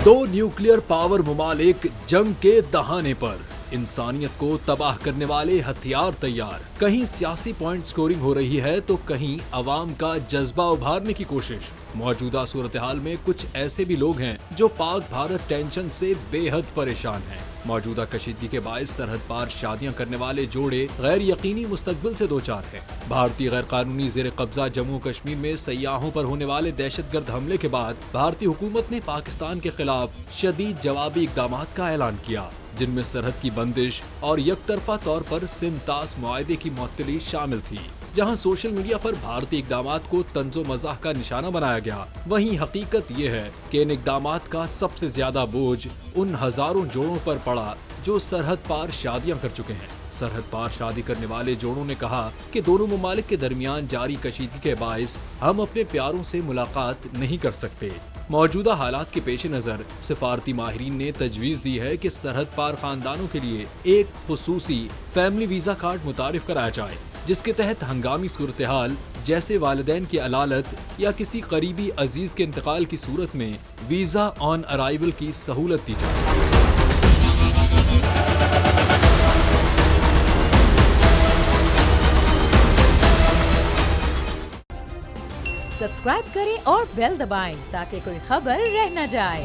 दो nuclear power ममालिक जंग के दहाने पर, इंसानियत को तबाह करने वाले हथियार तैयार। कहीं सियासी पॉइंट स्कोरिंग हो रही है तो कहीं अवाम का जज्बा उभारने की कोशिश। मौजूदा सूरत हाल में कुछ ऐसे भी लोग हैं जो पाक भारत टेंशन से बेहद परेशान हैं। मौजूदा कशीदगी के बायस सरहद पार शादियां करने वाले जोड़े गैर यकीनी मुस्तकबिल से दो चार हैं। भारतीय गैर कानूनी जेर कब्जा जम्मू कश्मीर में सयाहों पर होने वाले दहशतगर्द हमले के बाद भारतीय हुकूमत ने पाकिस्तान के खिलाफ शदीद जवाबी इकदाम का ऐलान किया, जिनमें सरहद की बंदिश और यकतरफा तौर पर सिंतास मुआहदे की मुअत्तली शामिल थी। जहां सोशल मीडिया पर भारतीय इकदामात को तंजो मजाह का निशाना बनाया गया, वहीं हकीकत ये है कि इन इकदामात का सबसे ज्यादा बोझ उन हजारों जोड़ों पर पड़ा जो सरहद पार शादियां कर चुके हैं। सरहद पार शादी करने वाले जोड़ों ने कहा कि दोनों ममालिक के दरमियान जारी कशीदगी के बायस हम अपने प्यारों से मुलाकात नहीं कर सकते। मौजूदा हालात के पेश नज़र सिफारती माहिरीन ने तजवीज़ दी है कि सरहद पार खानदानों के लिए एक खुसूसी फैमिली वीज़ा कार्ड मुतारिफ कराया जाए, जिसके तहत हंगामी सूरत हाल जैसे वालिदैन की अलालत या किसी करीबी अजीज के इंतकाल की सूरत में वीज़ा ऑन अराइवल की सहूलत दी जाए। सब्सक्राइब करें और बेल दबाएं ताकि कोई खबर रह न जाए।